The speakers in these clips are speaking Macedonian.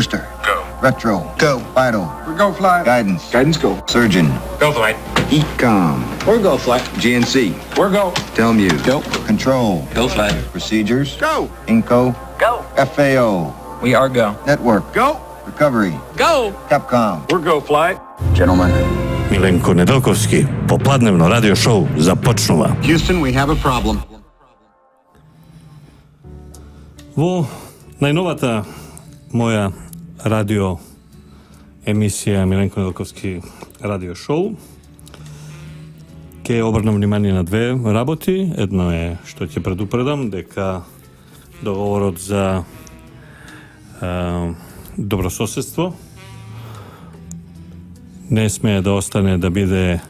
Booster. Go. Retro. Go. Vital. We go flight. Guidance. Guidance go. Surgeon. Go flight. Ecom. We're go flight. GNC. We're go. Telmuse. Go. Control. Go flight. Procedures. Go. Inco. Go. FAO. We are go. Network. Go. Recovery. Go. Capcom. We're go flight. Gentlemen. Milenko Nedeljkovski, popodnevno radio show započnува. Houston, we have a problem. Во најновата моја радио емисија Миленко Неделковски радио шоу ќе обрнам внимание на две работи. Едно е што ќе предупредам дека договорот за добрососедство не смее да остане да биде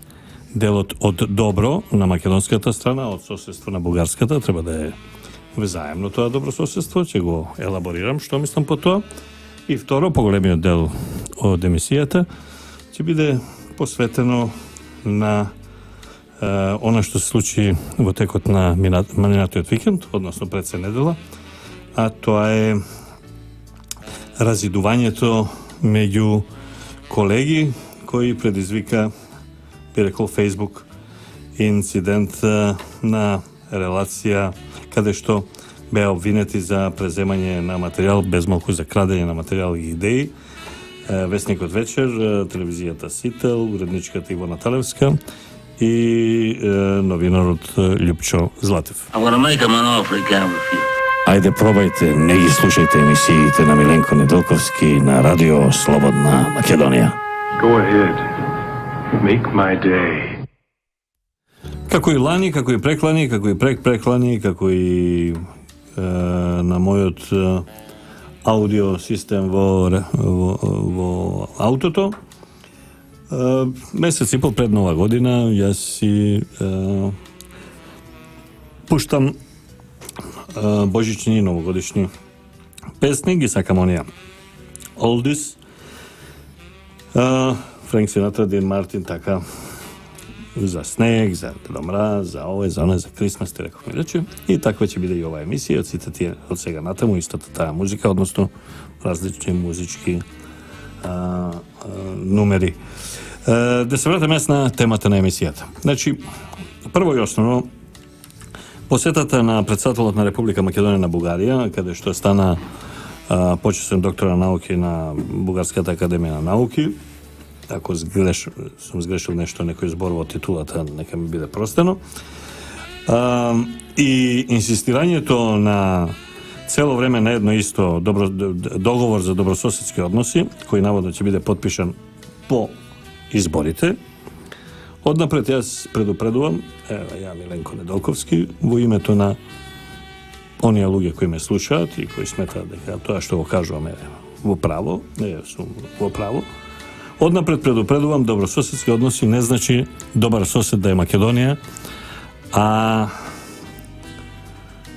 делот од добро на македонската страна, од соседство на бугарската, треба да е взаемно тоа добрососедство, ќе го елаборирам што мислам по тоа. И второ, поголемиот дел од емисијата ќе биде посветено на она што се случи во текот на минатиот викенд, односно пред се недела, а тоа е разидувањето меѓу колеги кои предизвика, би рекол, Facebook инцидент на релација каде што беа обвинети за преземање на материјал, без малку за крадење на материјал и идеи. Весникот вечер, телевизијата Сител, уредничката Ивона Талевска и новинарот Љупчо Златев. Ајде, пробајте, не ги слушајте емисиите на Миленко Неделковски на радио Слободна Македонија. Go ahead. Make my day. Како и лани, како и преклани, како и преклани, како и на мојот аудио систем во аутото, месец и пол пред Нова година јас си пуштам божични и новогодишни песни, ги сакам оние Oldies, Френк Синатра, Дин Мартин, така, за снег, за Дедо Мраз, за овој, за оној, за Крисмас, те реков ми рече. И таква ќе биде и оваа емисија, од сите тие од сега натаму, истата таа музика, односно различни музички нумери. Да се вратам јас на темата на емисијата. Значи, прво и основно, посетата на председателот на Република Македонија на Бугарија, каде што стана почесен доктор на науки на Бугарската академија на науки. Ако сум сгрешил нешто, некој збор во титулата, нека ми биде простено. И инсистирањето на цело време на едно исто договор за добрососедски односи, кој наводно ќе биде подпишан по изборите. Однапред јас предупредувам, ја Миленко Неделковски, во името на оние луѓе кои ме слушаат и кои сметаат дека тоа што го кажувам е во право, не сум во право. Однапред предупредувам, добрососедски односи не значи добар сосед да е Македонија, а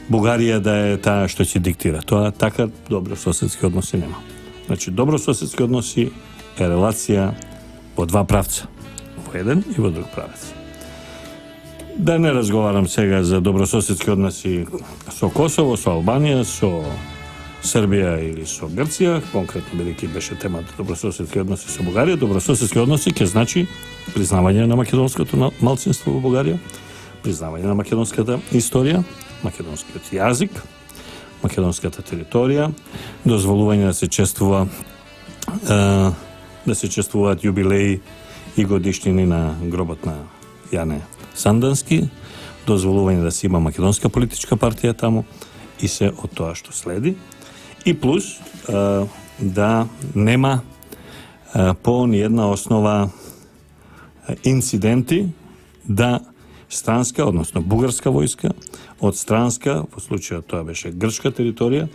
Бугарија да е таа што ќе диктира. Тоа така добрососедски односи нема. Значи, добрососедски односи е релација во два правца, во еден и во друг правец. Да не разговарам сега за добрососедски односи со Косово, со Албанија, со Србија или со Грција, конкретно бидејќи беше темата добрососедски односи со Бугарија. Добрососедски односи ќе значи признавање на македонското малцинство во Бугарија, признавање на македонската историја, македонскиот јазик, македонската територија, дозволување да се чествува да се чествуваат јубилеи и годишнини на гробот на Јане Сандански, дозволување да се има македонска политичка партија таму и се од тоа што следи. И плюс да нема по ниједна основа инциденти да странска, односно бугарска војска од странска, во случајот тоа беше грчка територија,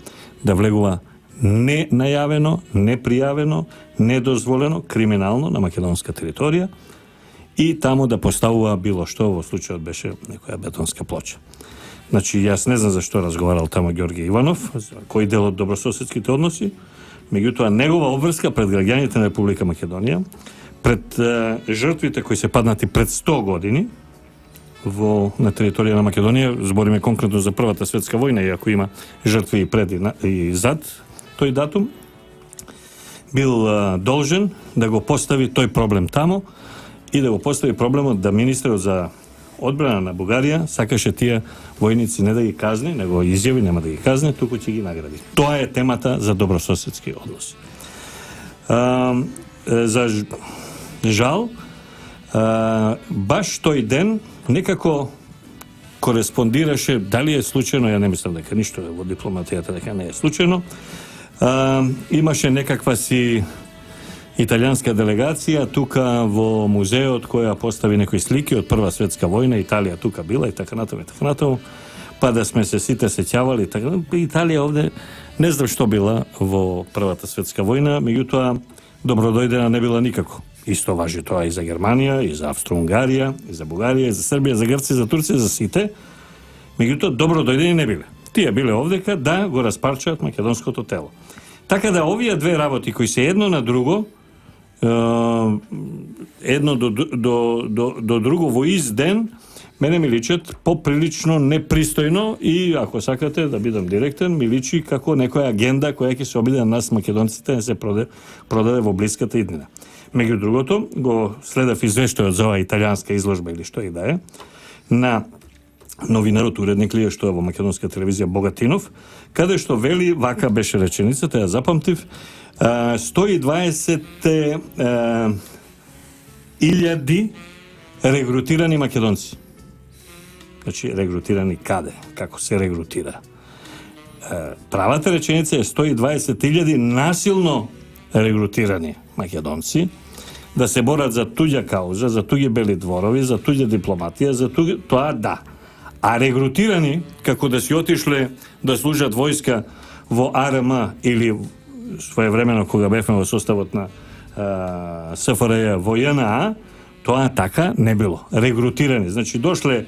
да влегува ненајавено, непријавено, недозволено, криминално на македонска територија и таму да поставува било што, во случајот беше некоја бетонска плоча. Значи, јас не знам зашто разговарал таму Ѓорги Иванов, кој дел од добрососедските односи, меѓутоа негова обврска пред граѓаните на Република Македонија, пред жртвите кои се паднати пред 100 години на територија на Македонија, збориме конкретно за Првата светска војна, иако има жртви и пред и зад тој датум, бил должен да го постави тој проблем тамо и да го постави проблемот да министерот за одбрана на Бугарија сакаше тие војници не да ги казни, него изјави нема да ги казни, туку ќе ги награди. Тоа е темата за добрососедски односи. За жал, баш тој ден некако кореспондираше, дали е случајно, ја не мислам дека ништо во дипломатијата дека не е случајно, имаше некаква си италијанска делегација тука во музеот која постави некои слики од Прва светска војна, Италија тука била и така натаму, па да сме се сите сеќавали, така Италија овде не знам што била во Првата светска војна, меѓутоа добродојдена не била никако. Исто важи тоа и за Германија, и за Австро-Унгарија, и за Бугарија, и за Србија, за Грција, за Турција, за сите. Меѓутоа добродојдени не биле. Тие биле овдека да го распарчаат македонското тело. Така да овие две работи кои се едно на друго, едно до друго во ист ден, мене ми личат поприлично непристојно и, ако сакате да бидам директен, ми личи како некоја агенда која ќе се обиде на нас македонците да се продаде во блиската иднина. Меѓу другото, го следав извештајот за оваа италијанска изложба или што и да е, на новинарот, уредник ли е што е во македонска телевизија Богатинов, каде што вели, вака беше реченицата, ја запамтив, 120 илјади регрутирани македонци. Значи, регрутирани каде? Како се регрутира? Правата реченица е 120.000 насилно регрутирани македонци да се борат за туѓа кауза, за туѓи бели дворови, за туѓа дипломатија, за туѓа... Тоа да. А регрутирани, како да си отишле да служат војска во АРМ или своевремено кога бевме во составот на СФРЈ во ЈНА, тоа така не било. Регрутирани. Значи, дошле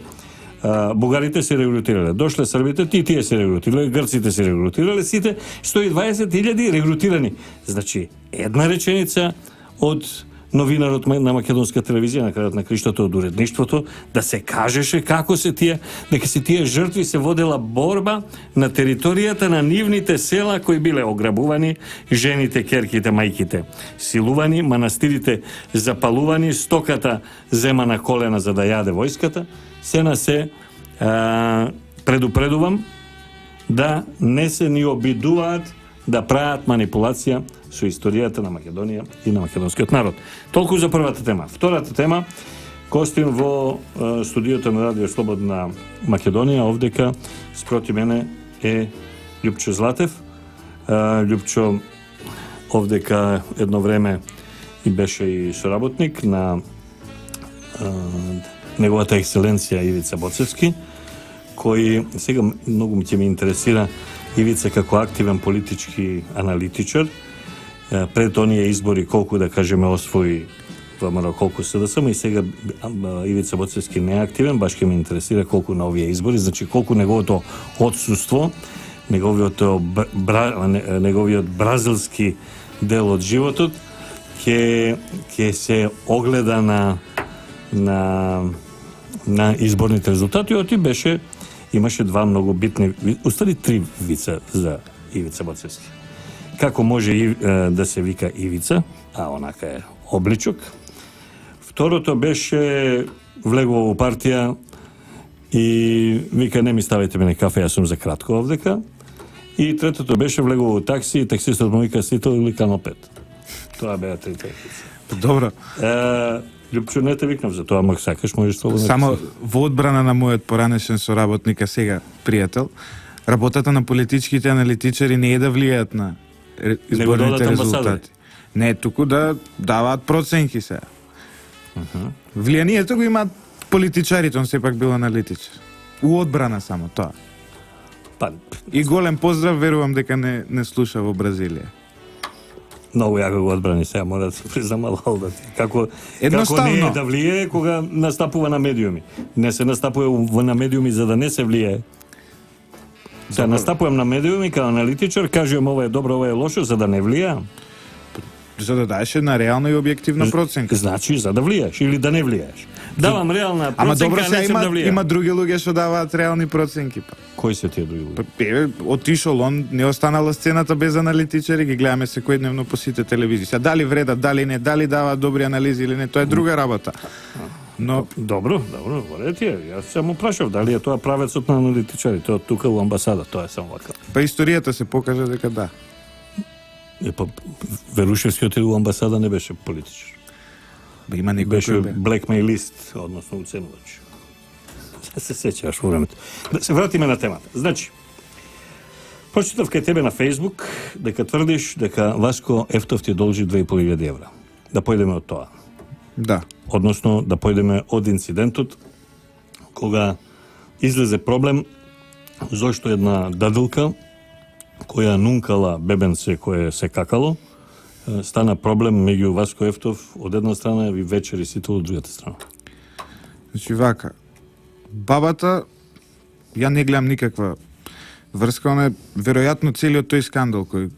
бугарите се регрутирале, дошле србите, тие се регрутирале, грците се регрутирале, сите 120.000 регрутирани. Значи, една реченица од новинарот на македонска телевизија на крајот на криштото од уредништвото да се кажеше како се тие, дека се тие жртви се водела борба на територијата на нивните села кои биле ограбувани, жените, керките, мајките силувани, манастирите запалувани, стоката зема на колена за да јаде војската. Сена се предупредувам да не се ни обидуваат да прават манипулација со историјата на Македонија и на македонскиот народ. Толку за првата тема. Втората тема, гостин во студиото на Радио Слободна Македонија, овдека спроти мене е Љупчо Златев. Љупчо овдека едно време и беше и соработник на неговата екселенција Ивица Боцевски, кој сега многу ќе ми интересира Ивица како активен политички аналитичар. Пред оние избори колку да кажеме освои ВМРО, колку СДСМ, и сега Ивица Боцевски не е активен, баш ќе ме интересира колку на овие избори, значи колку неговото отсуство, неговиот бразилски дел од животот ќе се огледа на изборните резултати. Оти имаше два многу битни, устари три вица за Ивица Боцевски. Како може да се вика Ивица, а онака е обличок. Второто беше влегува во партија и вика не ми ставите мене кафе, јас сум за кратко овдека. И третото беше влегува во такси и таксистот му вика сител или канопет. Тоа беа трите вица. Добро. Љупчо, не те викнав за тоа, мак сакаш, можеш слободно. Само во одбрана на мојот поранешен соработник, а сега пријател, работата на политичките аналитичари не е да влијаат на изборните резултати. Не, туку да даваат проценки се. Влијанието го имаат политичарите, он сепак бил аналитичар. У одбрана само тоа. И голем поздрав, верувам дека не слуша во Бразилија. Многу јако го одбрани сега, мора да се признам, да ти. Како не е да влијае кога настапува на медиуми. Не се настапува на медиуми за да не се влијае. Настапувам на медиуми како аналитичар, кажувам ова е добро, ова е лошо, за да не влијам. за да даеш една реална и објективна проценка. Значи, за да влијаш или да не влијаш. Давам реална Ама проценка, добро, а сега не сум да влијам. има други луѓе што даваат реални проценки. Па. Кои се тие други луѓе? Отишол он, не останала сцената без аналитичари, ги гледаме секојдневно по сите телевизии. Сега дали вредат, дали не, дали даваат добри анализи или не, тоа е друга работа. Но Добро, во ред е. Јас само прашав дали е тоа правецот на аналитичари, тоа тука во амбасада, тоа е само вака. па историјата се покажа дека да. Па Верушевскиот у амбасада не беше политичар. Има некој Беше кој бе. blackmailist, односно уценувач. Се сеќаваш во времето. Да се вратиме на темата. Значи, прочитав кај тебе на Фейсбук дека тврдиш дека Васко Ефтов ти должи 2.500 евра. Да појдеме од тоа. Да. Односно, да појдеме од инцидентот кога излезе проблем зашто една дадилка која нункала бебенце кое се какало, стана проблем меѓу Васко Ефтов од една страна и Вечер и Сител од другата страна. Значи вака, бабата, ја не гледам никаква врска, она е веројатно целиот тој скандал кој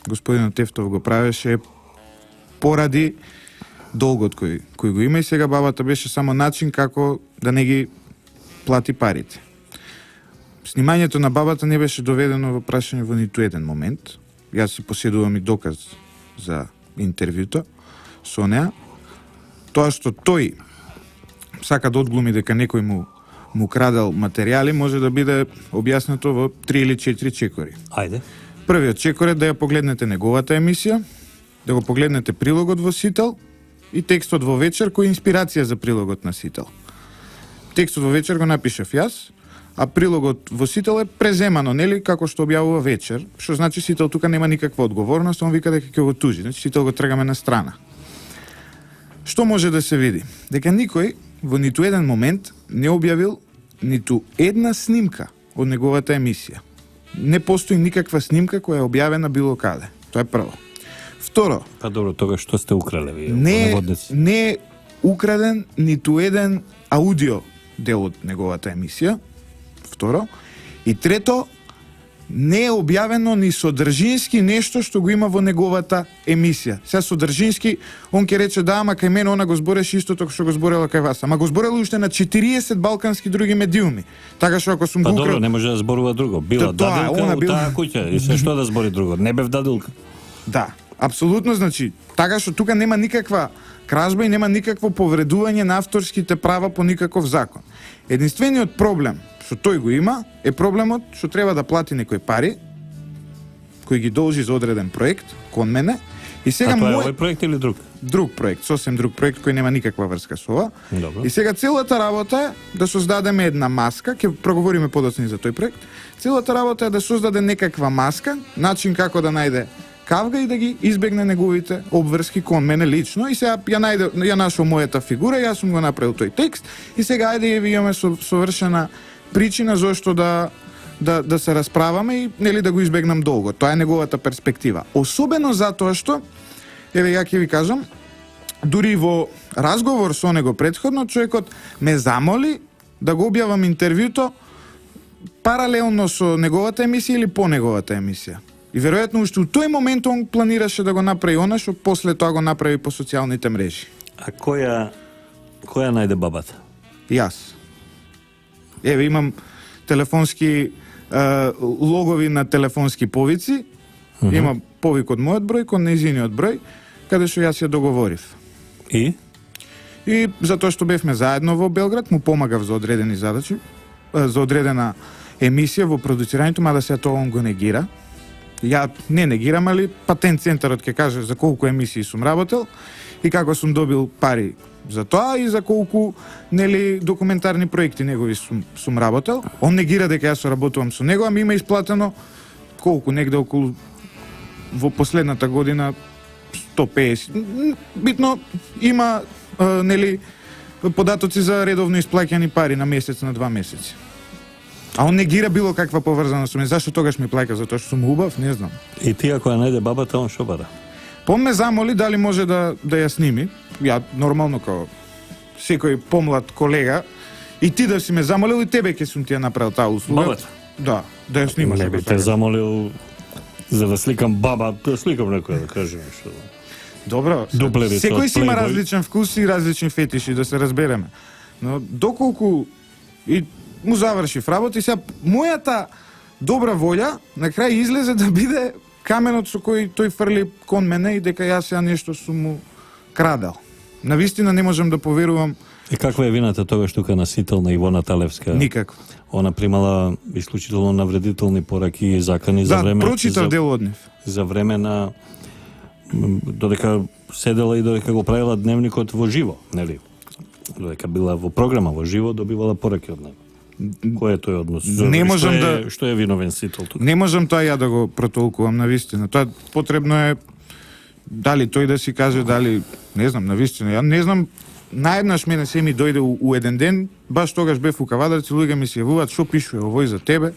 господинот Ефтов го правеше е поради долгот кој го има и сега бабата беше само начин како да не ги плати парите. Снимањето на бабата не беше доведено во прашање во ниту еден момент. Јас си поседувам и доказ за интервјуто со неа. Тоа што тој сака да одглуми дека некој му крадел материјали може да биде објаснето во 3 или 4 чекори. Ајде. Првиот чекор е да ја погледнете неговата емисија, да го погледнете прилогот во Сител и текстот во Вечер кој е инспирација за прилогот на Сител. Текстот во Вечер го напишав јас, а прилогот во Сител е преземано, нели, како што објавува Вечер, што значи Сител тука нема никаква одговорност, он вика дека ќе го тужи, значи Сител го тргаме на страна. Што може да се види? Дека никој во ниту еден момент не објавил ниту една снимка од неговата емисија. Не постои никаква снимка која е објавена било каде. Тоа е прво. Второ, Па добро, тога што сте украле вие? не е украден ниту еден аудио дел од неговата емисија. Второ. И трето, не е објавено ни содржински нешто што го има во неговата емисија. Сега содржински, он ќе рече да, ама кај мене она го збореше истото што го зборела кај вас. Ама го зборела уште на 40 балкански други медиуми. Така што ако сум Па го добро, украл... не може да зборува друго. Била Тоа, дадилка она у таа куќа и се што да збори друго. Не бев дадилка. Да, апсолутно, значи, така што тука нема никаква кражба и нема никакво повредување на авторските права по никаков закон. Единствениот проблем што тој го има е проблемот што треба да плати некои пари кои ги должи за одреден проект кон мене и сега А тоа е мој овој проект или друг? друг проект, сосем друг проект кој нема никаква врска со ова. Добро. И сега целата работа е да создадеме една маска, ќе проговориме подоцни за тој проект. Целата работа е да создаде некаква маска, начин како да најде кавга и да ги избегне неговите обврски кон мене лично и сега ја нашол мојата фигура, јас сум го направил тој текст и сега ајде ја имаме совршена причина зошто да се расправаме и нели да го избегнам долго. Тоа е неговата перспектива. Особено затоа што еве ја ќе ви кажам, дури во разговор со него претходно човекот ме замоли да го објавам интервјуто паралелно со неговата емисија или по неговата емисија. И веројатно уште у тој момент он планираше да го направи она што после тоа го направи по социјалните мрежи. А која најде бабата? Јас. Еве имам телефонски логови на телефонски повици. Има повик од мојот број кон нејзиниот број, каде што јас ја договорив. И? И затоа што бевме заедно во Белград, му помагав за одредени задачи, за одредена емисија во продуцирањето, мада се тоа он го негира. Ја не негирам, али патент центарот ќе каже за колку емисии сум работел и како сум добил пари за тоа и за колку нели документарни проекти негови сум работел. Он негира дека јас соработувам со него, ами има исплатено колку негде околу во последната година 150. Битно има нели податоци за редовно исплаќани пари на месец, на 2 месеци. А он негира било каква поврзана со мене. Зашто тогаш ми плаќа? Затоа што сум убав? Не знам. И ти ако ја најде бабата, он што бара? Пом ме замоли дали може да ја сними. Ја нормално као секој помлад колега и ти да си ме замолил и тебе ќе сум ти ја направил таа услуга. Бабата? Да ја снимаш. Не би те замолил За да сликам баба, да сликам некоја, да кажем што. Добро, Дуплерица секој од си има Playboy. различен вкус и различни фетиши, да се разбереме. Но доколку и му завршив работа и сега мојата добра волја на крај излезе да биде каменот со кој тој фрли кон мене и дека јас сега нешто сум му крадал. Навистина не можам да поверувам И каква е вината тогаш тука на сителна Ивона Талевска? никакво. Она примала исклучително навредителни пораки и закани за Да, време прочитав дел од нив. за време на додека седела и додека го правила дневникот во живо, нели? Додека била во програма во живо, добивала пораки од него. Кој е тој однос? Не можам Што е виновен сител тука? Не можам тоа ја да го протолкувам навистина. Тоа потребно е дали тој да си каже, дали не знам, навистина. Ја не знам, наеднаш мене се ми дојде у еден ден, баш тогаш бев у Кавадарци, луѓе ми се јавуваат, што пишува овој за тебе.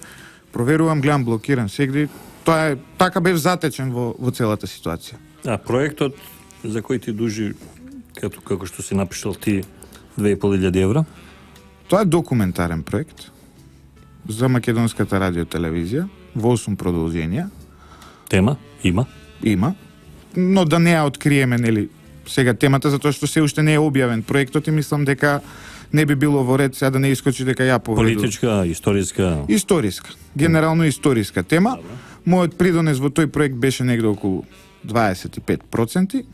Проверувам, гледам, блокиран сегде. Тоа е така бев затечен во целата ситуација. А проектот за кој ти дужи како што си напишал ти 2.500 евра? Тоа е документарен проект за македонската радиотелевизија во 8 продолженија. Тема? Има? Но да не ја откриеме, нели, сега темата, затоа што се уште не е објавен проектот и мислам дека не би било во ред сега да не искочи дека ја повредувам. Политичка, историска? Историска. Генерално историска тема. Мојот придонес во тој проект беше негде околу 25%.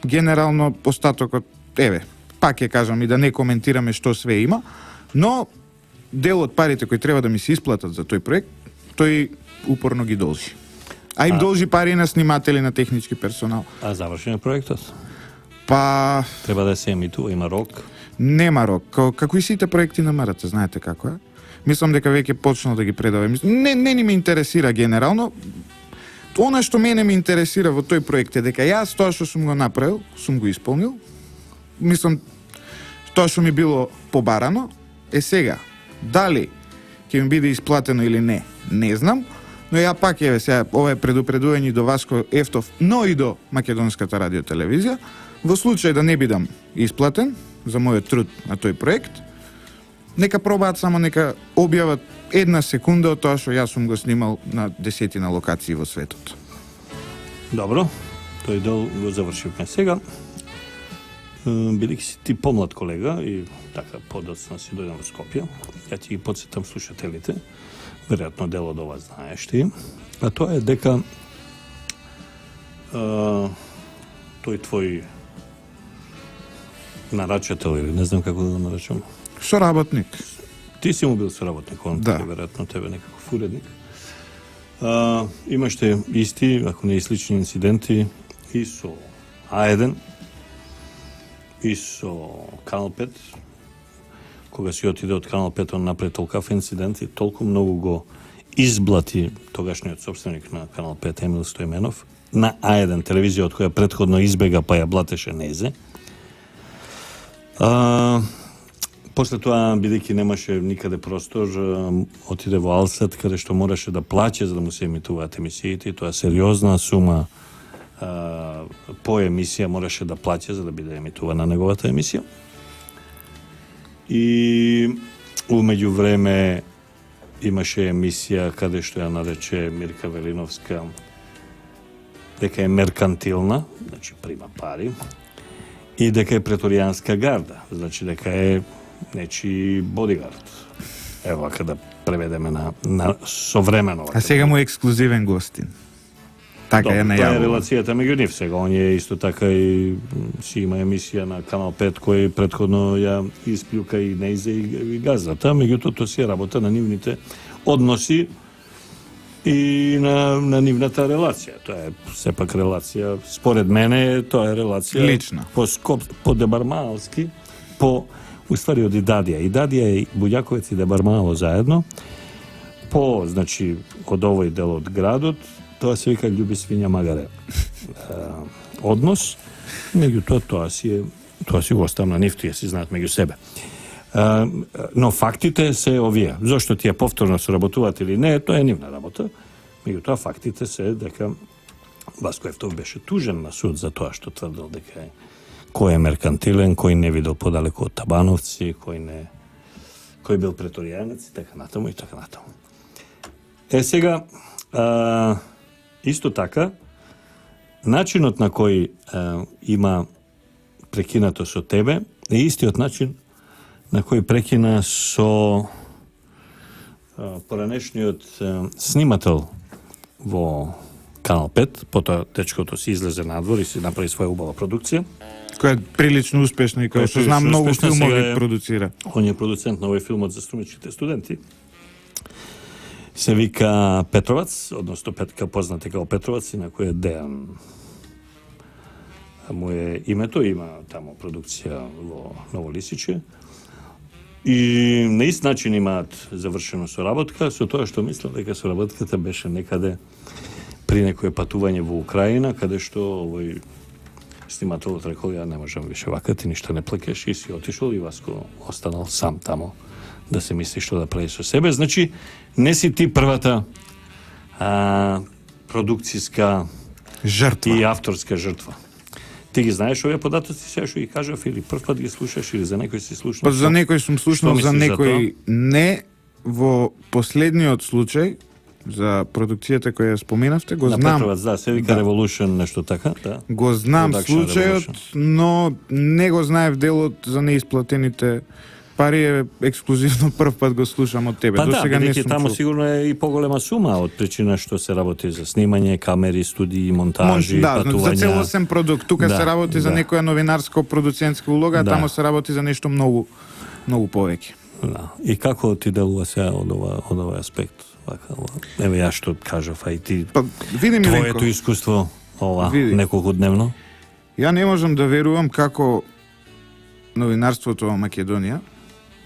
Генерално остатокот, пак ќе кажам и да не коментираме што све има, но дел од парите кои треба да ми се исплатат за тој проект, тој упорно ги должи. А им должи пари на сниматели, на технички персонал. А завршен е проектот? Па Треба да се емитува, има рок. нема рок. Како и сите проекти на МРТ, знаете како е. Мислам дека веќе почнал да ги предава. Не ни ме интересира генерално. Она што мене ме интересира во тој проект е дека јас тоа што сум го направил, сум го исполнил. Мислам, тоа што ми било побарано е сега. Дали ќе ми биде исплатено или не знам, но ја пак сега ова е предупредување до Васко Ефтов, но и до македонската радиотелевизија. Во случај да не бидам исплатен за мојот труд на тој проект, нека пробаат само нека објават една секунда од тоа што јас сум го снимал на десетина локации во светот. Добро, тој дел го завршивме сега. Бидејќи си ти помлад колега и така подоцна си дојдам во Скопје, ја ти ги подсетам слушателите, веројатно дел од ова знаеш ти, а тоа е дека тој твој нарачател или не знам како да го нарачам. Соработник. Ти си му бил соработник, он Да. веројатно тебе некаков уредник. Имаште исти, ако не и слични инциденти и со А1 и со Канал 5. Кога си отиде од Канал 5, он направи толкав инцидент и толку многу го изблати тогашниот собственик на Канал 5 Емил Стојменов на А1 телевизија, од која претходно избега па ја блатеше Незе. После тоа, бидејќи немаше никаде простор, отиде во Алсат, каде што мораше да плаќа за да му се емитуваат емисиите, и тоа сериозна сума по емисија мораше да плаќа за да биде емитувана неговата емисија. И умеѓу време имаше емисија каде што ја нарече Мирка Велиновска дека е меркантилна, значи прима пари, и дека е преторијанска гарда, значи дека е нечи бодигард. Ево вака да преведеме на современо. А сега му е ексклузивен гостин. Така Тоа ја е најавува. релацијата меѓу нив сега. Он е исто така и си има емисија на Канал 5 кој претходно ја испљука и Нејзе и Газата, меѓутоа тоа си е работа на нивните односи и на нивната релација. Тоа е сепак релација, според мене, тоа е релација Лична. по Дебармаалски, уствари од Идадија. Идадија и Буѓаковец и Дебармаало заедно, значи, од овој дел од градот, тоа се вика љуби свиња магаре однос, меѓутоа тоа си го оставна нив, тие си знаат меѓу себе. Но фактите се овие. Зошто тие повторно соработуваат или не, тоа е нивна работа. Меѓутоа фактите се дека Васко Ефтов беше тужен на суд за тоа што тврдел дека кој е меркантилен, кој не видел подалеку од Табановци, кој бил преторијанец и така натаму и така натаму. Сега Isto така, начинот на кој има прекинато со тебе е истиот начин на кој прекина со поранешниот снимател во Канал 5, потоа дечкото си излезе надвор и си направи своја убава продукција. Која е прилично успешна и која што знам многу филмови продуцира. Он е продуцент на овој филмот за струмичките студенти. Се вика Петровац, односно Петка познат како Петровац, и на кој е Дејан. Му е името, има тамо продукција во Ново Лисиче. И на ист начин имаат завршено соработка, со тоа што мислам дека соработката беше некаде при некое патување во Украина, каде што овој снимателот рекол, ја не можам више вака, ти ништо не плакеш, и си отишол и Васко останал сам тамо да се мисли што да прави со себе. Значи, не си ти првата продукцијска Жртва. и авторска жртва. Ти ги знаеш овие податоци, сега што ги кажав, или прв пат ги слушаш, или за некој си слушнал? Па за некој сум слушнал, Што за мислиш за некој не. Во последниот случај, за продукцијата која ја споменавте, го На знам. Петровац, да, се вика Да. Revolution, нешто така, да. Го знам Production случајот, Revolution. но не го знаев делот за неисплатените пари, е ексклузивно прв пат го слушам од тебе. Па До да, сега не бидејќи сум таму чул. сигурно е и поголема сума од причина што се работи за снимање, камери, студии, монтажи, Да, за патувања. целосен продукт. Тука Да, се работи за да. некоја новинарско-продуцентска улога, а Да. таму се работи за нешто многу повеќе. Да. И како ти делува сега од овој аспект? Вака, еве ја што кажав, а и ти Па види ми Ленко, твоето искуство ова Види. неколкудневно. ја не можам да верувам како новинарството во Македонија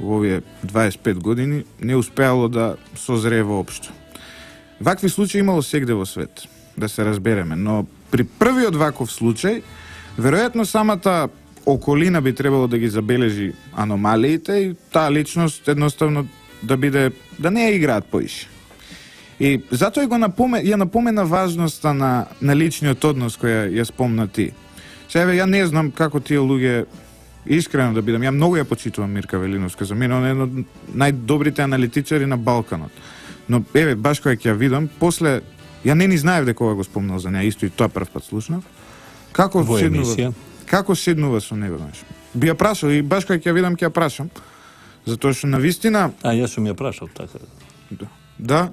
во овие 25 години не успеало да созрее воопшто. Вакви случаи имало сегде во свет, да се разбереме, но при првиот ваков случај, веројатно самата околина би требало да ги забележи аномалиите и таа личност едноставно да не ја играат поише. И затоа ја напомена важноста на личниот однос која ја спомна ти. Сега ја не знам како тие луѓе, искрено да бидам, ја многу ја почитувам Мирка Велиновска, за мене она е едно од најдобрите аналитичари на Балканот. Но еве баш кога ќе ја видам, после ја не ни знаев дека ова го спомнал за неа, исто и тоа прв пат слушнав. Како Во емисија. Како седнува со него, знаеш? Би ја прашал и баш кога ќе ја видам ќе ја прашам. Затоа што навистина, А јас сум ја прашал така. да.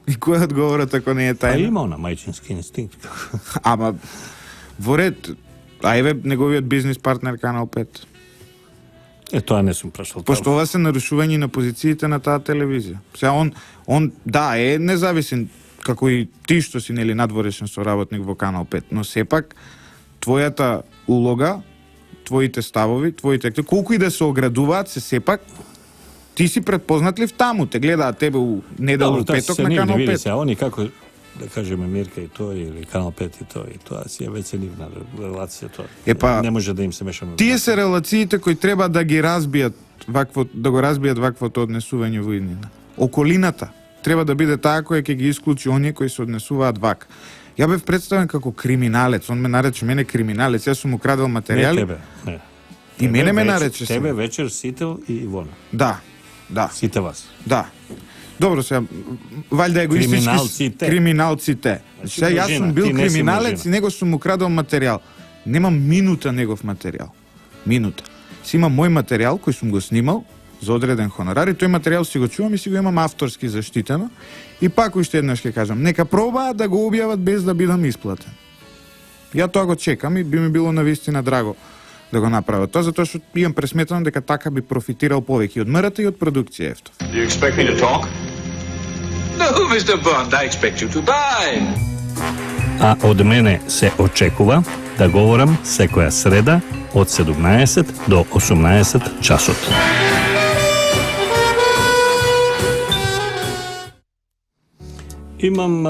И кој е одговорот ако не е А тајна? има она мајчински инстинкт. Ама во ред, а еве неговиот бизнис партнер Канал 5. Тоа не сум прашал. Пошто ова се нарушување на позициите на таа телевизија. Сега он да е независен како и ти што си нели надворешен соработник во Канал 5, но сепак твојата улога, твоите ставови, колку и да се оградуваат, се сепак ти си предпознатлив таму, те гледаат тебе у недела петок на Канал 5. Се, они како да кажеме Мирка и тој или Канал 5 и тоа си е веќе нивна релација тоа. Епа, не може да им се мешаме. Тие се релациите кои треба да ги разбијат да го разбијат ваквото однесување во иднина. Околината треба да биде таа која ќе ги исклучи оние кои се однесуваат вака. Ја бев представен како криминалец, он ме нарече мене криминалец, јас сум украдел материјали. Не тебе, не. И мене ме нарече Тебе се. вечер Сител и Ивона. Да. Сите вас. Да. Добро сега, валјда егоистички криминалците. Сега јас множина, сум бил ти не си криминалец множина. и него сум украдел материјал. Немам минута негов материјал. Минута. Си имам мој материјал кој сум го снимал за одреден хонорар и тој материјал си го чувам и си го имам авторски заштитено. И пак уште еднаш ќе кажам, нека пробаат да го објават без да бидам исплатен. Ја тоа го чекам и би ми било навистина драго да го направат тоа, затоа што имам пресметано дека така би профитирал повеќе од МРТ и од продукција ефто. Do you expect me to talk? No, Mr. Bond, I expect you to buy. А од мене се очекува да говорам секоја среда од 17 до 18 часот. Имам,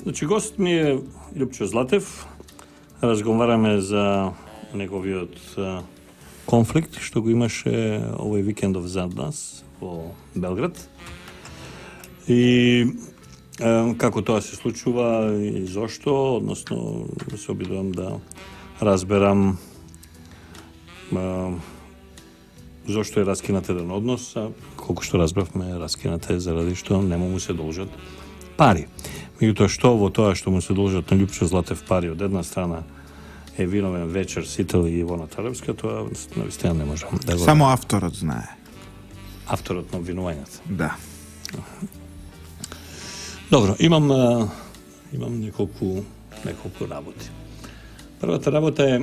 значи гост ми е Љупчо Златев. Разговараме за неговиот конфликт што го имаше овој викендов зад нас во Белград. И како тоа се случува и зошто, односно се обидувам да разберам зошто е раскинат еден однос, а колку што разбравме раскинат е заради што нема му се должат пари. Меѓутоа, што во тоа што му се должат на Љупчо Златев пари од една страна е виновен Вечер Сител и Ивона Талевска, тоа навистина не можам да го... Само авторот знае. Авторот на обвинувањата. Да. Добро, имам неколку работи. Првата работа е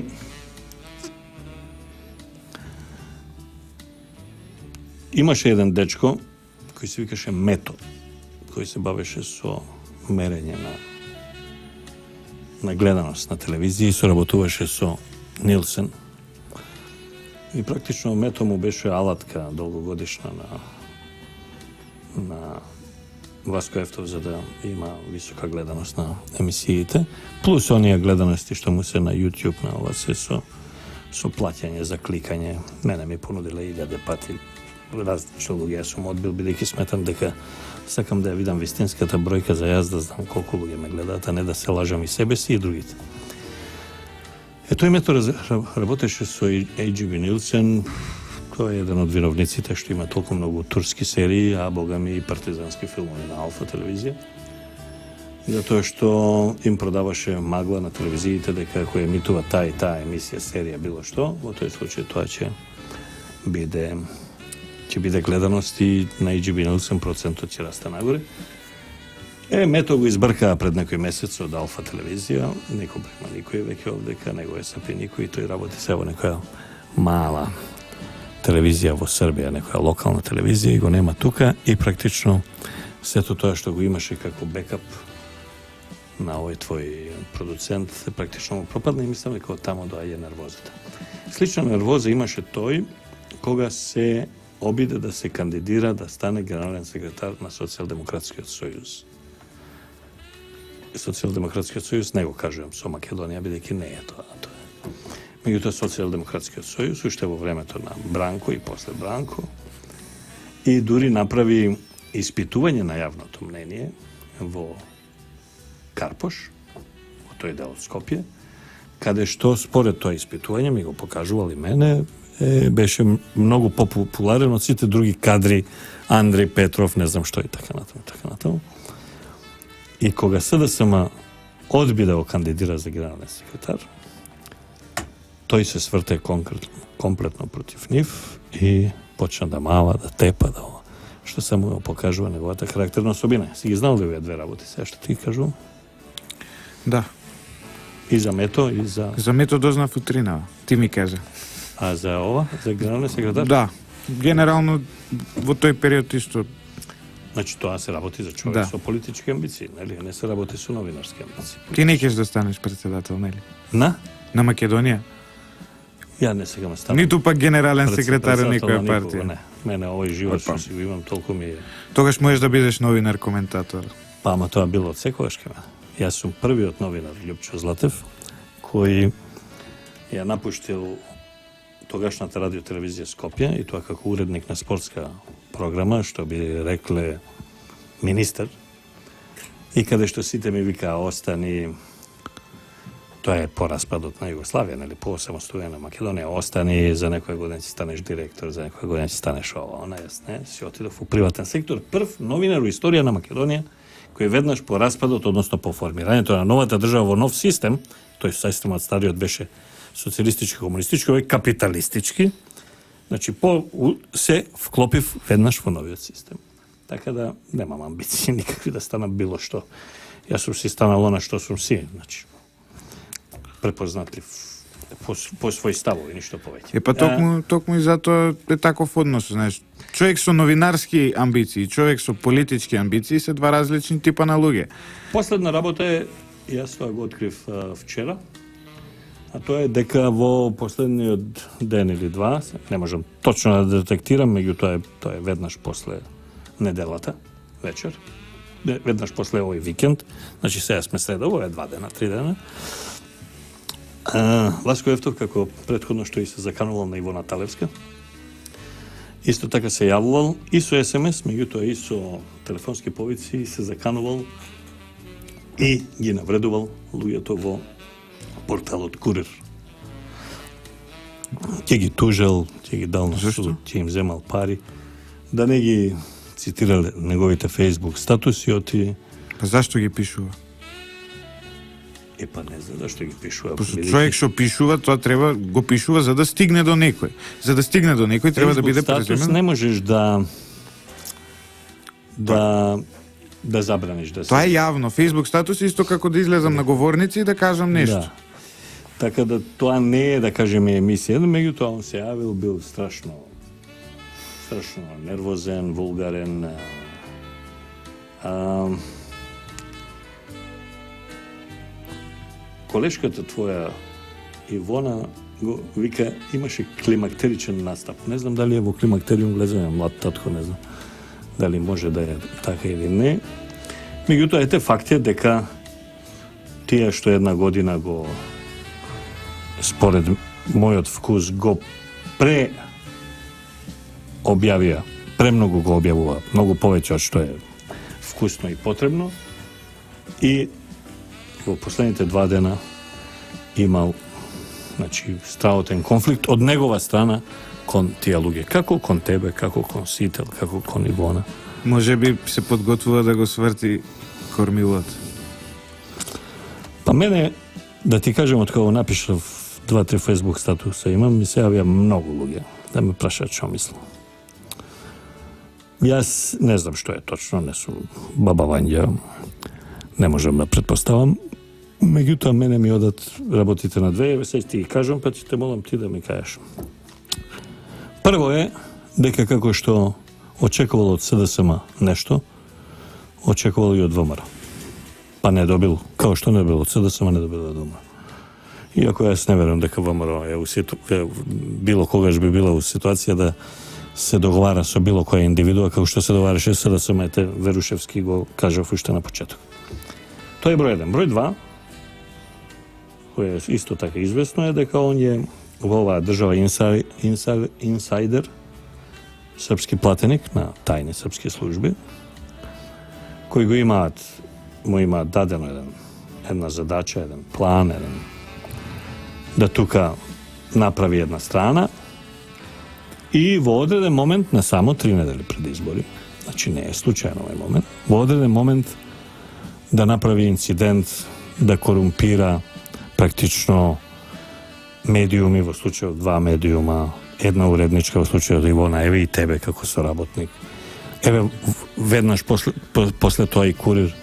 имаше еден дечко кој се викаше Мето, кој се бавеше со мерење на гледаност на телевизија и соработуваше со Нилсен. И практично Мето му беше алатка долгогодишна на Васко Ефтов за да има висока гледаност на емисиите, плюс оние гледаности што му се на YouTube, на ова се со плаќање за кликање. Мене ми понудиле 1000 пати различни луѓе, јас сум одбил бидејќи сметам дека сакам да ја видам вистинската бројка за јас, да знам колку луѓе ме гледаат, а не да се лажам и себе си и другите. Тој Мето работеше со AGB Нилсен. Тој е еден од виновниците што има толку многу турски серии, а богами и партизански филмови на Алфа телевизија. Затоа што им продаваше магла на телевизиите дека ако емитува таа и таа емисија, серија, било што, во тој случај тоа ќе биде гледаност и на AGB Нилсен процентот ќе расте нагоре. Мето го избркаа пред некој месец од Алфа телевизија, некој брема никој веќе овдека, него е сапи никој, тој работи се во некоја мала телевизија во Србија, некоја локална телевизија и го нема тука и практично сето тоа што го имаше како бекап на овој твој продуцент практично му пропадна и мислам дека од таму доаѓа нервозата. Слична нервоза имаше тој кога се обиде да се кандидира да стане генерален секретар на Социјалдемократскиот сојуз. Социјалдемократскиот сојуз не го кажувам со Македонија, бидејќи не е тоа. Меѓутоа Социјалдемократскиот сојуз уште во времето на Бранко и после Бранко и дури направи испитување на јавното мнение во Карпош, во тој дел од Скопје, каде што според тоа испитување ми го покажувал и мене, беше многу популарен од сите други кадри, Андреј Петров, не знам што и така натаму. И кога СДСМ одби да го кандидира за генерален секретар, тој се сврте комплетно против нив и почна да мава, да тепа, што само го покажува неговата карактерна особина. Си ги знал ли овие две работи, сега што ти кажувам? Да. И за Мето, и за... За Мето дознав утринава, ти ми кажа. А за ова, за генерален секретар? Да. Генерално во тој период исто. Значи тоа се работи за човек со политички амбиции, нели? Не се работи со новинарски амбиции. Ти не ќе да станеш председател, нели? На Македонија? Ја не сега ме ставам. Ниту пак генерален секретар на некоја партија. Не, мене овој живот што си го имам толку ми е. Тогаш можеш да бидеш новинар, коментатор. Па, ама тоа било од секогаш ке мене. Јас сум првиот новинар, Љупчо Златев, кој ја напуштил тогашната радиотелевизија Скопје и тоа како уредник на спортска програма, што би рекле министер, и каде што сите ми викаа остани, тоа е по распадот на Југославија, нели, по самостојана Македонија, остани, за некоја година ќе станеш директор, за некоја година ќе станеш ова, она, јас не, си отидов во приватен сектор, прв новинар во историја на Македонија, кој веднаш по распадот, односно по формирањето на новата држава во нов систем, тој системот стариот беше социјалистички, комунистички, овој капиталистички, значи се вклопив веднаш во новиот систем. Така да немам амбиции никакви да станам било што. Јас сум си станал она што сум си, значи препознатлив по своји ставови, ништо повеќе. Па токму и затоа е таков однос, знаеш. Човек со новинарски амбиции, човек со политички амбиции се два различни типа на луѓе. Последна работа е, јас тоа го открив вчера, а тоа е дека во последниот ден или два, не можам точно да детектирам, меѓутоа тоа е веднаш после неделата, вечер, веднаш после овој викенд, значи сега сме среда, ово е 2 дена, 3 дена. Васко Ефтов, како претходно што и се заканувал на Ивона Талевска, исто така се јавувал и со СМС, меѓутоа и со телефонски повици, и се заканувал и ги навредувал луѓето во порталот Курир. Ќе ги тужел, ќе ги дал на суд, ќе им земал пари, да не ги цитирале неговите Facebook статусиоти. Па зашто ги пишува? Па не знам зашто ги пишува. Пошто човек што пишува, тоа треба го пишува за да стигне до некој. За да стигне до некој треба да биде статус преземен. не можеш да забраниш да се. Тоа е јавно. Facebook статус е исто како да излезам на говорници и да кажам нешто. Да. Така да тоа не е, да кажеме, емисија, но меѓутоа он се јавил, бил страшно нервозен, вулгарен. Колешката твоја Ивона го вика, имаше климактеричен настап. Не знам дали е во климактериум, гледаме млад татко, не знам дали може да е така или не. Меѓутоа, ете факт е дека тие што една година го, според мојот вкус, го објавија, премногу го објавува, многу повеќе од што е вкусно и потребно, и во последните 2 дена имал, значи, страхотен конфликт од негова страна кон тие луѓе. Како кон тебе, како кон Сител, како кон Ивона. Може би се подготвува да го сврти кормилот. Па мене, да ти кажем, од кога напишав 2-3 Facebook статуса имам, ми се јавија многу луѓе да ме прашаат што мислам. Јас не знам што е точно, не сум баба Вања, не можам да предпоставам. Меѓутоа, мене ми одат работите на две, сега ти ги кажам, па ти те молам ти да ми кажеш. Прво е дека како што очекувал од СДСМ нешто, очекувал и од ВМРО. Па не добил, како што не добил од СДСМ, не добил од ВМРО. Иако јас не верувам дека ВМРО било когаш би била у ситуација да се договара со било која индивидуа, како што се договараше СДСМ, ете Верушевски го кажав уште на почеток. Тоа е број 1. Број 2, кој е исто така известно, е дека он е во оваа држава инсайдер, српски платеник на тајни српски служби, кои го му имаат дадено една задача, еден план, да тука направи една страна и во одреден момент, не само 3 недели пред избори, значи не е случајно овој момент, во одреден момент да направи инцидент, да корумпира практично медиуми, во случајот 2 медиума, една уредничка, во случајот Ивона, еве и тебе како соработник. Еве веднаш после тоа и Курир.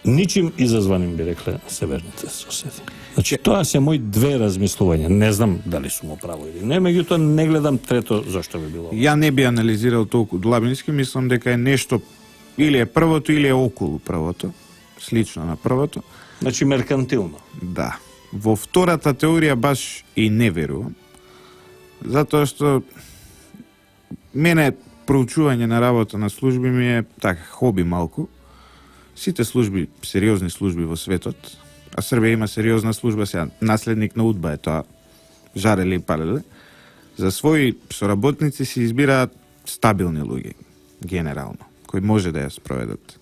Ничим изазваним, би рекле северните соседи. Значи, тоа се мои 2 размислувања. Не знам дали сум право или не, меѓутоа не гледам трето зашто би било. Ја не би анализирал толку длабински, мислам дека е нешто или е првото или е околу првото, слично на првото. Значи меркантилно. Да. Во втората теорија баш и не верувам. Затоа што мене проучување на работа на служби ми е така хоби малку. Сите служби, сериозни служби во светот, а Србија има сериозна служба, сега наследник на УДБА е тоа, жареле и палеле, за своји соработници се избираат стабилни луѓе, генерално, кои може да ја спроведат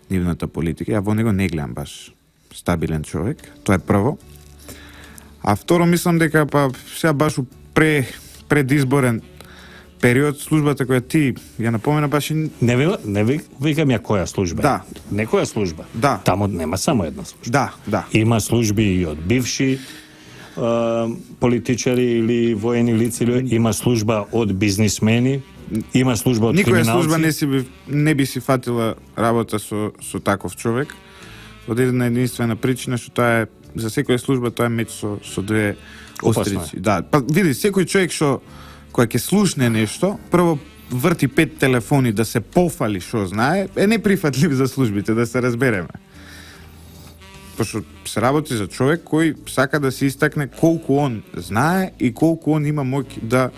нивната политика. Ја во него не гледам баш стабилен човек, тоа е прво. А второ, мислам дека па сега баш у предизборен период службата која ти ја напомена баш и... Не викам ја која служба. Да. Некоја служба. Да. Таму нема само една служба. Да. Има служби и од бивши политичари или воени лица, или има служба од бизнисмени, има служба од никоја криминалци. служба не би си фатила работа со таков човек, од една единствена причина што тоа е за секоја служба тоа е меч со две острици. Да, па види, секој човек што кој ќе слушне нешто, прво врти 5 телефони да се пофали што знае, е неприфатлив за службите, да се разбереме. Пошто се работи за човек кој сака да се истакне колку он знае и колку он има моќ да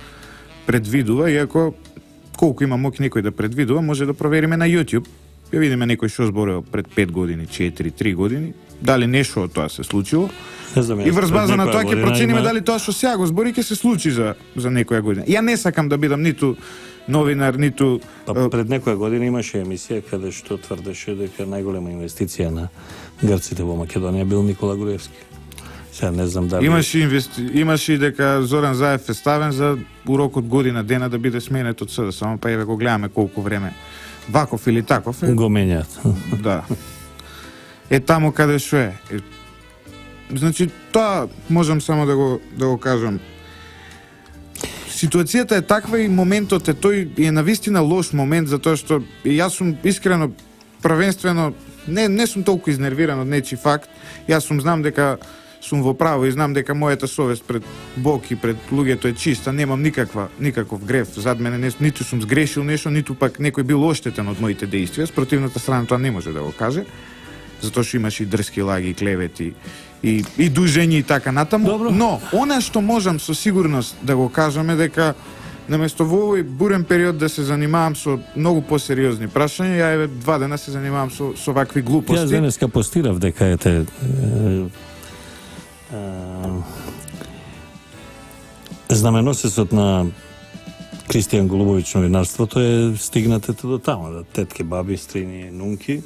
предвидува, иако колку има моќ некој да предвидува, може да провериме на YouTube. Ја видиме некој што зборува пред 5 години, 4, 3 години, дали нешто од тоа се случило. Знам, И врз база на тоа ќе процениме има... дали тоа што сега го збори ќе се случи за некоја година. Ја не сакам да бидам ниту новинар, ниту... Пред некоја година имаше емисија каде што тврдеше дека најголема инвестиција на грците во Македонија бил Никола Груевски. Сега не знам дали... Имаше и дека Зоран Заев е ставен за урок од година дена да биде сменет од СДСМ, само па еве го гледаме колку време ваков или таков е, Го менјаат. да. Е таму каде што е. Значи, тоа можам само да го кажам. Ситуацијата е таква и моментот е тој е навистина лош момент, затоа што јас сум искрено првенствено не сум толку изнервиран од нечи факт. Јас знам дека сум во право и знам дека мојата совест пред Бог и пред луѓето е чиста, немам никаков греф зад мене, ниту сум сгрешил нешто, ниту пак некој бил оштетен од моите дејствија. Спротивната страна тоа не може да го каже, затоа што имаш и дрски лаги, клевети и дужење и така натаму. Добро. Но она што можам со сигурност да го кажам е дека наместо во овој бурен период да се занимавам со многу посериозни прашања, ја еве 2 дена се занимавам со вакви глупости. Јас денеска постирав дека ете знаменосецот на Кристијан Голубовиќ новинарството е стигнатето до таму, да тетки, баби, стрини, нунки.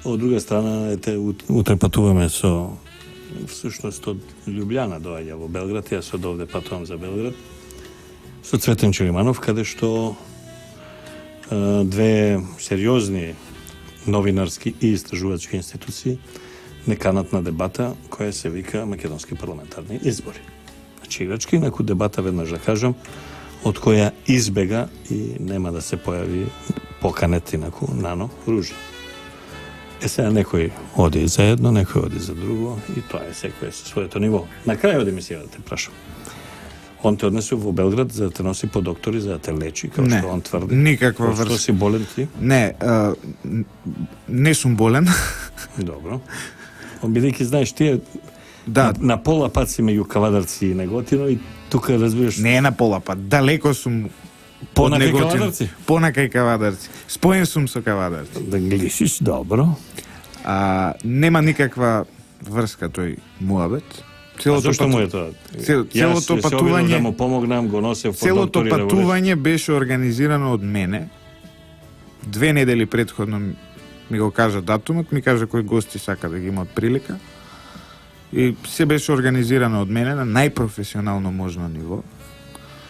Од друга страна, ете, утре патуваме со всушност од Љубљана доаѓа во Белград, јас од овде патувам за Белград, со Цветен Чилиманов, каде што две сериозни новинарски и истражувачки институции не канат на дебата која се вика македонски парламентарни избори. Значи, играчки, инаку дебата, веднаш да кажам, од која избега и нема да се појави поканет инаку нано Ружа. Сега некој оди за едно, некој оди за друго и тоа е секој со своето ниво. На крај од емисијата те прашам. Он те однесе во Белград за да те носи по доктори, за да те лечи, како што он тврди. Никаква врска. Што си болен ти? Не, не сум болен. Добро. Бидејќи знаеш тие да. На пола пат си меѓу Кавадарци и Неготино и тука разбираш. Не е на пола пат, далеко сум понакај Кавадарци. Понакај Кавадарци. Споен сум со Кавадарци. Да гледиш, добро. Нема никаква врска тој муабет. Зошто му е тоа? Целото патување да му помогнам, го носев по целото доктори. Патување беше организирано од мене. 2 недели претходно ми го кажа датумот, ми кажа кои гости сака да ги имаат прилика. И се беше организирано од мене на најпрофесионално можно ниво.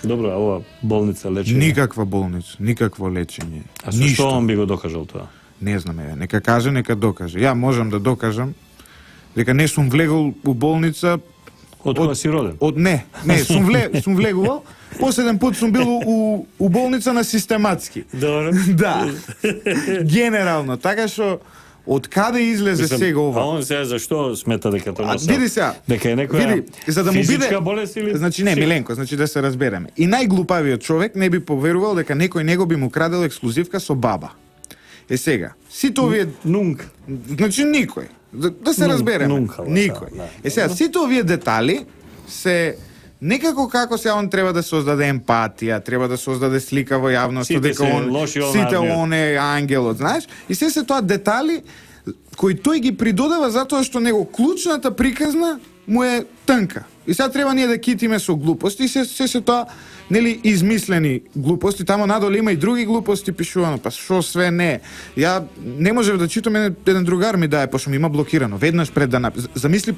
Добро, а ова болница лечење? Никаква болница, никакво лечење. А со што он би го докажал тоа? Не знам, нека каже, нека докаже. Ја можам да докажам дека не сум влегол у болница од кога си роден? Не, сум влегувал. Последен пат сум бил у болница на систематски. Добро. Да. Генерално, така што од каде излезе сега ова? А он сега зашто смета дека тоа носи? Види сега. Дека е некоја за да му физичка болест или? Значи не, Миленко, значи да се разбереме. И најглупавиот човек не би поверувал дека некој него би му крадел ексклузивка со баба. Е сега, сите овие нунка. Значи никој. Да се разбереме. Никој. Е сега, сите овие детали се некако како се он треба да создаде емпатија, треба да создаде слика во јавност дека он сите он е ангелот, знаеш? И се тоа детали кои тој ги придодава затоа што него клучната приказна му е тнка. И сега треба ние да китиме со глупости и се тоа нели измислени глупости, тамо надолу има и други глупости пишувано, па што све не. Ја не можев да читам, еден другар ми дае, пошто ми има блокирано, веднаш пред да замисли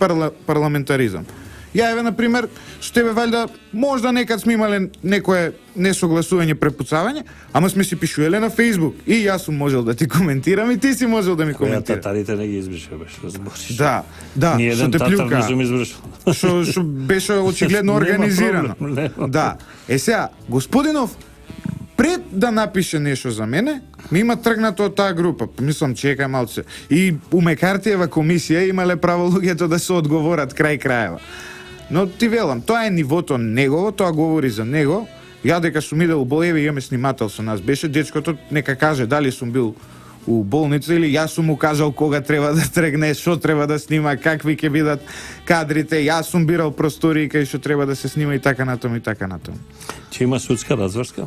парламентаризам. Ја еве, например, со тебе валјда можда некад сме имале некое несогласување, препуцавање, ама сме си пишувале на Facebook. И јас сум можел да ти коментирам и ти си можел да ми коментираш. Ја татарите не ги избришал, беше, разбориш. Да, што те плюка. Не сум избришал. Што беше очигледно организирано. Да. Е сега, господинов, пред да напише нешто за мене, ми има тргнато од таа група. Мислам, чекај малце. И у Мекартиева комисија имале право луѓето да се одговорат крај крајева. Но ти велам, тоа е нивото негово, тоа говори за него. Ја дека сум идел болеви, имаме снимател со нас. Беше дечкото, нека каже дали сум бил у болница или јас сум му кажал кога треба да тргне, што треба да снима, какви ќе бидат кадрите, јас сум бирал простории кај што треба да се снима и така натаму и така натаму. Ќе има судска разврска?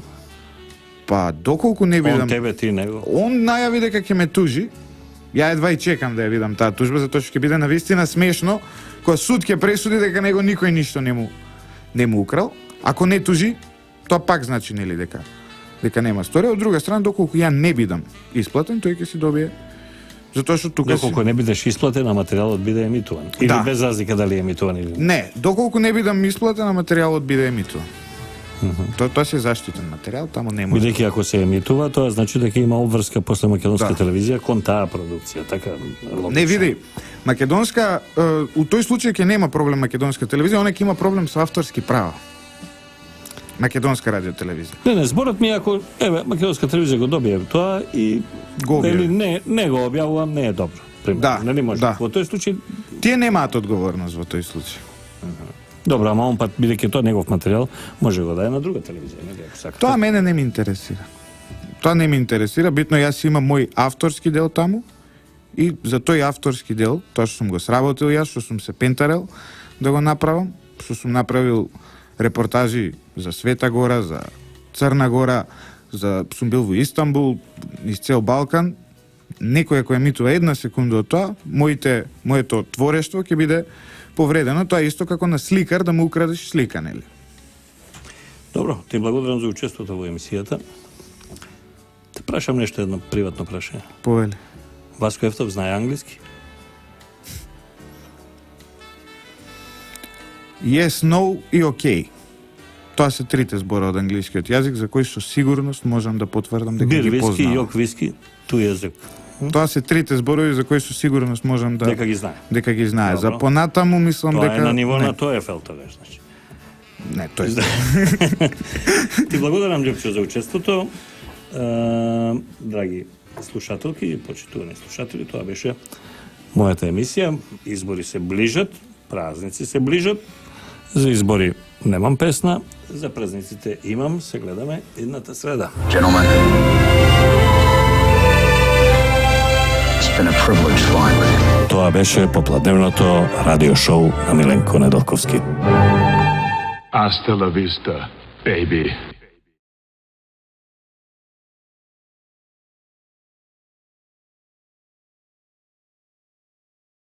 Па доколку не видам. Он тебе, ти него. Он најави дека ќе ме тужи. Ја едва и чекам да ја видам таа тужба, затоа што ќе биде навистина смешно кога суд ќе пресуди дека него никој ништо не му украл. Ако не тужи, тоа пак значи нели дека нема сторија. Од друга страна, доколку ја не бидам исплатен, тој ќе си добие. Затоа што тука доколку не бидеш исплатен, а материјалот биде емитуван. Или без разлика дали е емитуван или не. Доколку не бидам исплатен, а материјалот биде емитуван. Тоа се заштитен материјал, таму не може. Бидејќи ако се емитува, тоа значи дека има обврска после македонска Да. телевизија кон таа продукција, така логично. Не види, македонска, у тој случај ќе нема проблем македонска телевизија, она ќе има проблем со авторски права. Македонска радио телевизија. Не, зборот ми е ако македонска телевизија го добие тоа и Го објави. не го објавувам, не е добро. Пример. Да, Нели може? да. Во тој случај Тие немаат одговорност во тој случај. добро, ама он пат бидејќи тоа негов материјал, може го да е на друга телевизија, нели ако сакате. Тоа мене не ми интересира. Тоа не ми интересира, битно јас имам мој авторски дел таму и за тој авторски дел, тоа што сум го сработил јас, што сум се пентарел да го направам, што сум направил репортажи за Света Гора, за Црна Гора, сум бил во Истанбул, из цел Балкан. Некој ако емитува една секунда од тоа, моето творештво ќе биде повредено. Тоа е исто како на сликар да му украдеш слика, нели? Добро, ти благодарам за учеството во емисијата. Те прашам нешто едно приватно прашање. Повели. Васко Ефтов знае англиски? Yes, no и окей. Тоа се трите збора од англискиот јазик за кои со сигурност можам да потврдам дека Бир ги виски, познавам. јок виски, туј език. Тоа се трите зборови за кои со сигурност можам да Дека ги знае. дека ги знае. Добро. За понатаму мислам Тоа дека е на ниво не, на тоа ефел тоа значи. не, тоа е. Ти благодарам, Џепчо, за учеството. Драги слушателки и почитувани слушатели, тоа беше мојата емисија. Избори се ближат, празници се ближат. За избори немам песна, за празниците имам, се гледаме едната среда. Gentlemen, it's been a privilege flying with you. Тоа беше попладневното радио шоу на Миленко Недолковски. Hasta la vista, baby.